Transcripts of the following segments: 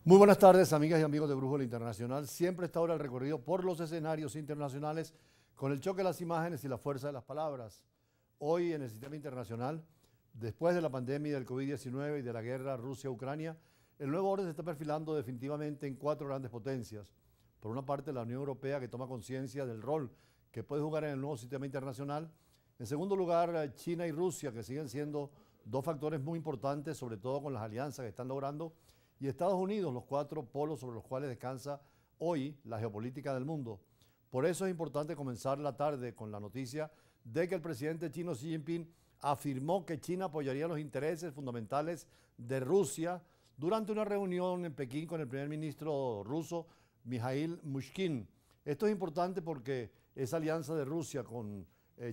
Muy buenas tardes, amigas y amigos de Brújula Internacional. Siempre está ahora el recorrido por los escenarios internacionales con el choque de las imágenes y la fuerza de las palabras. Hoy en el sistema internacional, después de la pandemia del COVID-19 y de la guerra Rusia-Ucrania, el nuevo orden se está perfilando definitivamente en cuatro grandes potencias. Por una parte, la Unión Europea, que toma conciencia del rol que puede jugar en el nuevo sistema internacional. En segundo lugar, China y Rusia, que siguen siendo dos factores muy importantes, sobre todo con las alianzas que están logrando. Y Estados Unidos, los cuatro polos sobre los cuales descansa hoy la geopolítica del mundo. Por eso es importante comenzar la tarde con la noticia de que el presidente chino Xi Jinping afirmó que China apoyaría los intereses fundamentales de Rusia durante una reunión en Pekín con el primer ministro ruso, Mikhail Mushkin. Esto es importante porque esa alianza de Rusia con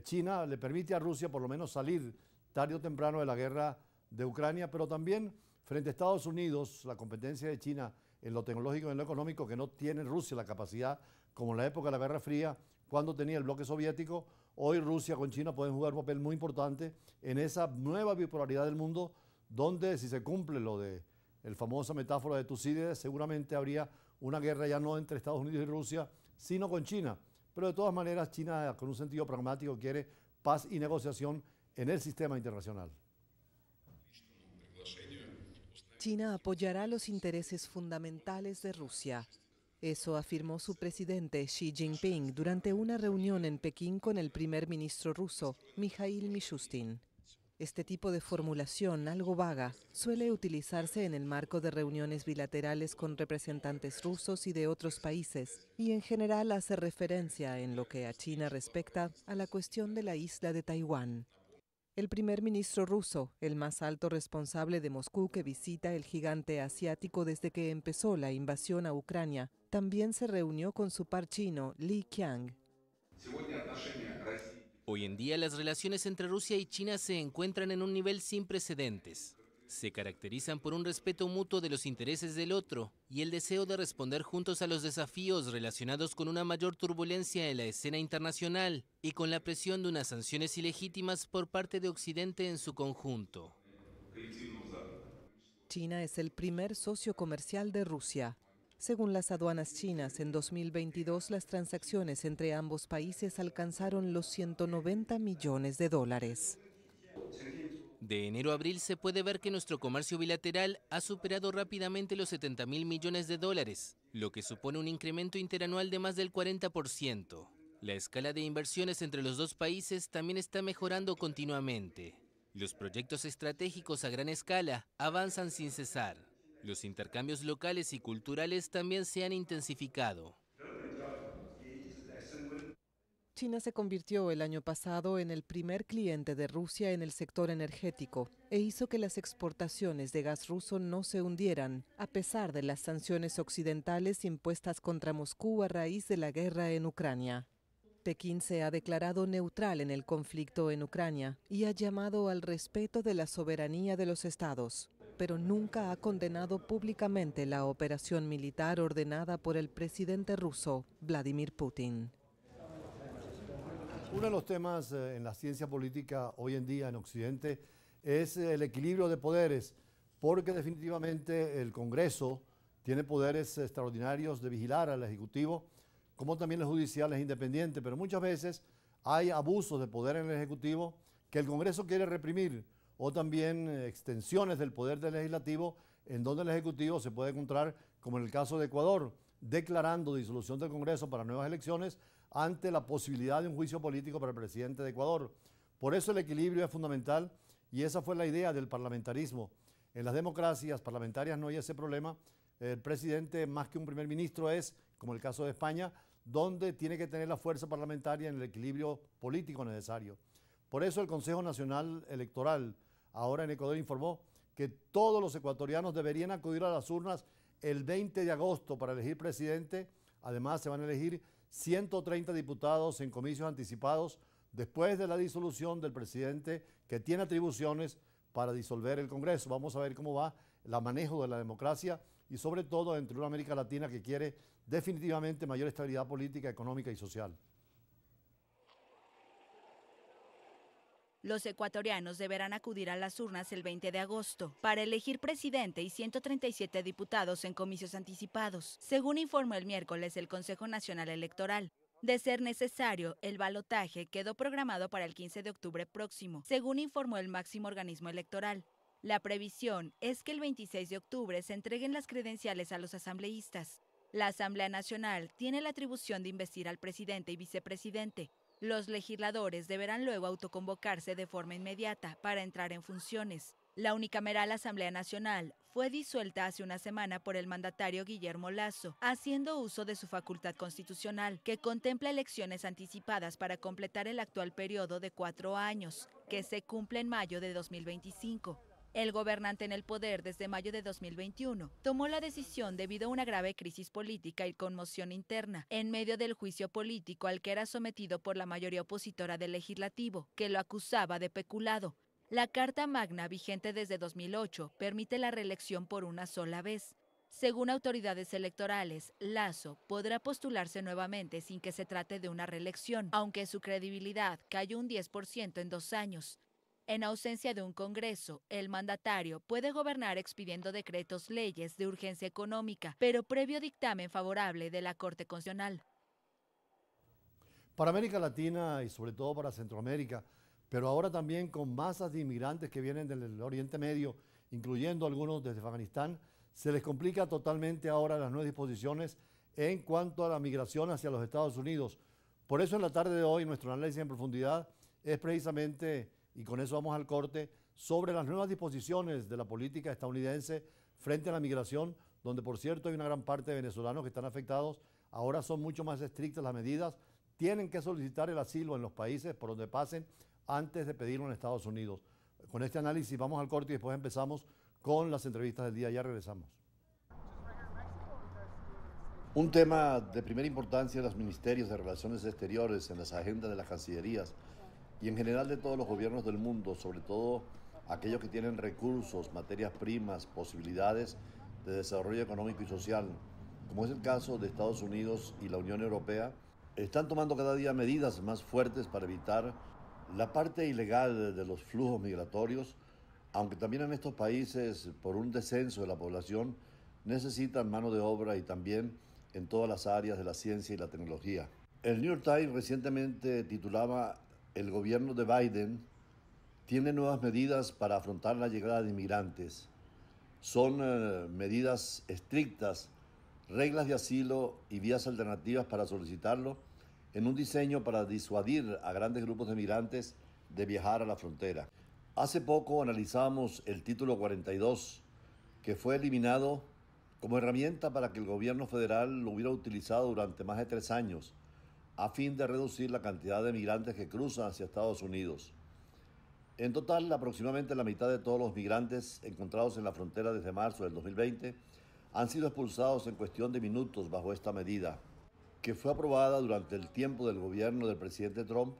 China le permite a Rusia por lo menos salir tarde o temprano de la guerra de Ucrania, pero también frente a Estados Unidos, la competencia de China en lo tecnológico y en lo económico, que no tiene Rusia la capacidad, como en la época de la Guerra Fría, cuando tenía el bloque soviético. Hoy Rusia con China pueden jugar un papel muy importante en esa nueva bipolaridad del mundo, donde si se cumple lo de el famosa metáfora de Tucídides, seguramente habría una guerra ya no entre Estados Unidos y Rusia, sino con China. Pero de todas maneras, China, con un sentido pragmático, quiere paz y negociación en el sistema internacional. China apoyará los intereses fundamentales de Rusia. Eso afirmó su presidente Xi Jinping durante una reunión en Pekín con el primer ministro ruso, Mikhail Mishustin. Este tipo de formulación, algo vaga, suele utilizarse en el marco de reuniones bilaterales con representantes rusos y de otros países, y en general hace referencia, en lo que a China respecta, a la cuestión de la isla de Taiwán. El primer ministro ruso, el más alto responsable de Moscú que visita el gigante asiático desde que empezó la invasión a Ucrania, también se reunió con su par chino, Li Qiang. Hoy en día las relaciones entre Rusia y China se encuentran en un nivel sin precedentes. Se caracterizan por un respeto mutuo de los intereses del otro y el deseo de responder juntos a los desafíos relacionados con una mayor turbulencia en la escena internacional y con la presión de unas sanciones ilegítimas por parte de Occidente en su conjunto. China es el primer socio comercial de Rusia. Según las aduanas chinas, en 2022 las transacciones entre ambos países alcanzaron los 190 millones de dólares. De enero a abril se puede ver que nuestro comercio bilateral ha superado rápidamente los 70.000 millones de dólares, lo que supone un incremento interanual de más del 40%. La escala de inversiones entre los dos países también está mejorando continuamente. Los proyectos estratégicos a gran escala avanzan sin cesar. Los intercambios locales y culturales también se han intensificado. China se convirtió el año pasado en el primer cliente de Rusia en el sector energético e hizo que las exportaciones de gas ruso no se hundieran, a pesar de las sanciones occidentales impuestas contra Moscú a raíz de la guerra en Ucrania. Pekín se ha declarado neutral en el conflicto en Ucrania y ha llamado al respeto de la soberanía de los estados, pero nunca ha condenado públicamente la operación militar ordenada por el presidente ruso, Vladimir Putin. Uno de los temas en la ciencia política hoy en día en Occidente es el equilibrio de poderes, porque definitivamente el Congreso tiene poderes extraordinarios de vigilar al Ejecutivo, como también el judicial es independiente, pero muchas veces hay abusos de poder en el Ejecutivo que el Congreso quiere reprimir, o también extensiones del poder del Legislativo en donde el Ejecutivo se puede encontrar, como en el caso de Ecuador, declarando disolución del Congreso para nuevas elecciones ante la posibilidad de un juicio político para el presidente de Ecuador. Por eso el equilibrio es fundamental y esa fue la idea del parlamentarismo. En las democracias parlamentarias no hay ese problema. El presidente, más que un primer ministro, es, como el caso de España, donde tiene que tener la fuerza parlamentaria en el equilibrio político necesario. Por eso el Consejo Nacional Electoral ahora en Ecuador informó que todos los ecuatorianos deberían acudir a las urnas el 20 de agosto para elegir presidente. Además, se van a elegir 130 diputados en comicios anticipados después de la disolución del presidente, que tiene atribuciones para disolver el Congreso. Vamos a ver cómo va el manejo de la democracia y sobre todo entre una América Latina que quiere definitivamente mayor estabilidad política, económica y social. Los ecuatorianos deberán acudir a las urnas el 20 de agosto para elegir presidente y 137 diputados en comicios anticipados, según informó el miércoles el Consejo Nacional Electoral. De ser necesario, el balotaje quedó programado para el 15 de octubre próximo, según informó el máximo organismo electoral. La previsión es que el 26 de octubre se entreguen las credenciales a los asambleístas. La Asamblea Nacional tiene la atribución de investir al presidente y vicepresidente. Los legisladores deberán luego autoconvocarse de forma inmediata para entrar en funciones. La unicameral Asamblea Nacional fue disuelta hace una semana por el mandatario Guillermo Lasso, haciendo uso de su facultad constitucional, que contempla elecciones anticipadas para completar el actual periodo de 4 años, que se cumple en mayo de 2025. El gobernante en el poder desde mayo de 2021 tomó la decisión debido a una grave crisis política y conmoción interna, en medio del juicio político al que era sometido por la mayoría opositora del legislativo, que lo acusaba de peculado. La Carta Magna, vigente desde 2008, permite la reelección por una sola vez. Según autoridades electorales, Lasso podrá postularse nuevamente sin que se trate de una reelección, aunque su credibilidad cayó un 10% en 2 años. En ausencia de un Congreso, el mandatario puede gobernar expidiendo decretos leyes de urgencia económica, pero previo dictamen favorable de la Corte Constitucional. Para América Latina y sobre todo para Centroamérica, pero ahora también con masas de inmigrantes que vienen del Oriente Medio, incluyendo algunos desde Afganistán, se les complica totalmente ahora las nuevas disposiciones en cuanto a la migración hacia los Estados Unidos. Por eso en la tarde de hoy nuestro análisis en profundidad es precisamente, y con eso vamos al corte, sobre las nuevas disposiciones de la política estadounidense frente a la migración, donde por cierto hay una gran parte de venezolanos que están afectados. Ahora son mucho más estrictas las medidas, tienen que solicitar el asilo en los países por donde pasen antes de pedirlo en Estados Unidos. Con este análisis vamos al corte y después empezamos con las entrevistas del día. Ya regresamos. Un tema de primera importancia en los ministerios de Relaciones Exteriores, en las agendas de las cancillerías y en general de todos los gobiernos del mundo, sobre todo aquellos que tienen recursos, materias primas, posibilidades de desarrollo económico y social, como es el caso de Estados Unidos y la Unión Europea, están tomando cada día medidas más fuertes para evitar la parte ilegal de los flujos migratorios, aunque también en estos países, por un descenso de la población, necesitan mano de obra y también en todas las áreas de la ciencia y la tecnología. El New York Times recientemente titulaba: el gobierno de Biden tiene nuevas medidas para afrontar la llegada de inmigrantes. Son medidas estrictas, reglas de asilo y vías alternativas para solicitarlo, en un diseño para disuadir a grandes grupos de migrantes de viajar a la frontera. Hace poco analizamos el título 42, que fue eliminado como herramienta para que el gobierno federal lo hubiera utilizado durante más de 3 años, a fin de reducir la cantidad de migrantes que cruzan hacia Estados Unidos. En total, aproximadamente la mitad de todos los migrantes encontrados en la frontera desde marzo del 2020 han sido expulsados en cuestión de minutos bajo esta medida, que fue aprobada durante el tiempo del gobierno del presidente Trump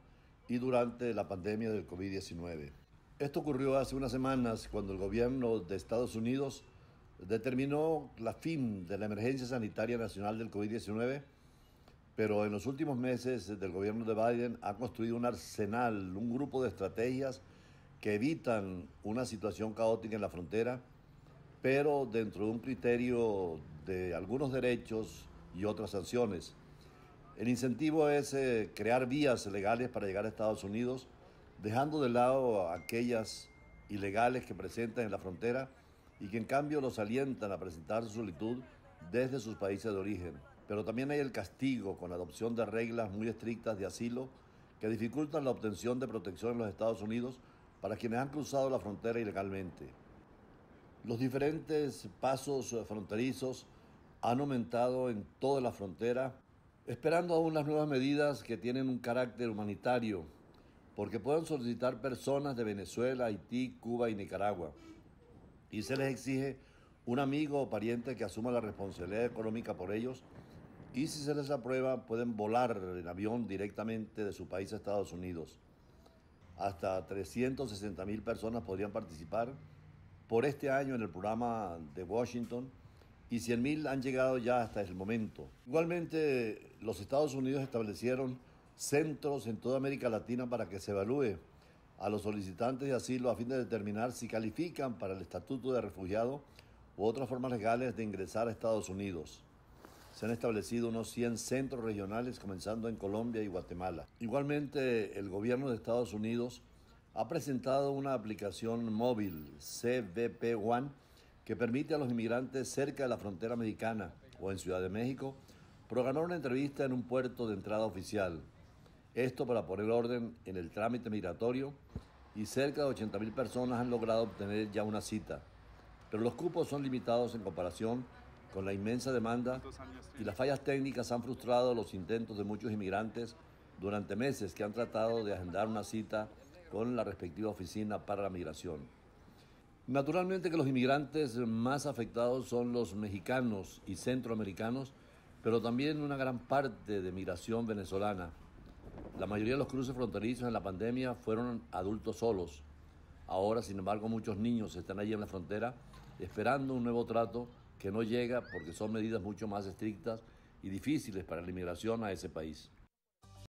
y durante la pandemia del COVID-19. Esto ocurrió hace unas semanas cuando el gobierno de Estados Unidos determinó la fin de la emergencia sanitaria nacional del COVID-19, pero en los últimos meses del gobierno de Biden ha construido un arsenal, un grupo de estrategias que evitan una situación caótica en la frontera, pero dentro de un criterio de algunos derechos y otras sanciones. El incentivo es crear vías legales para llegar a Estados Unidos, dejando de lado a aquellas ilegales que presentan en la frontera y que en cambio los alientan a presentar su solicitud desde sus países de origen. Pero también hay el castigo con la adopción de reglas muy estrictas de asilo que dificultan la obtención de protección en los Estados Unidos para quienes han cruzado la frontera ilegalmente. Los diferentes pasos fronterizos han aumentado en toda la frontera, esperando aún las nuevas medidas que tienen un carácter humanitario, porque pueden solicitar personas de Venezuela, Haití, Cuba y Nicaragua, y se les exige un amigo o pariente que asuma la responsabilidad económica por ellos, y si se les aprueba pueden volar en avión directamente de su país a Estados Unidos. Hasta 360,000 personas podrían participar por este año en el programa de Washington, y 100,000 han llegado ya hasta el momento. Igualmente, los Estados Unidos establecieron centros en toda América Latina para que se evalúe a los solicitantes de asilo a fin de determinar si califican para el estatuto de refugiado u otras formas legales de ingresar a Estados Unidos. Se han establecido unos 100 centros regionales, comenzando en Colombia y Guatemala. Igualmente, el gobierno de Estados Unidos ha presentado una aplicación móvil, CBP One, que permite a los inmigrantes cerca de la frontera mexicana o en Ciudad de México programar una entrevista en un puerto de entrada oficial. Esto para poner orden en el trámite migratorio, y cerca de 80.000 personas han logrado obtener ya una cita. Pero los cupos son limitados en comparación con la inmensa demanda, y las fallas técnicas han frustrado los intentos de muchos inmigrantes durante meses que han tratado de agendar una cita con la respectiva oficina para la migración. Naturalmente que los inmigrantes más afectados son los mexicanos y centroamericanos, pero también una gran parte de migración venezolana. La mayoría de los cruces fronterizos en la pandemia fueron adultos solos. Ahora, sin embargo, muchos niños están allí en la frontera esperando un nuevo trato que no llega porque son medidas mucho más estrictas y difíciles para la inmigración a ese país.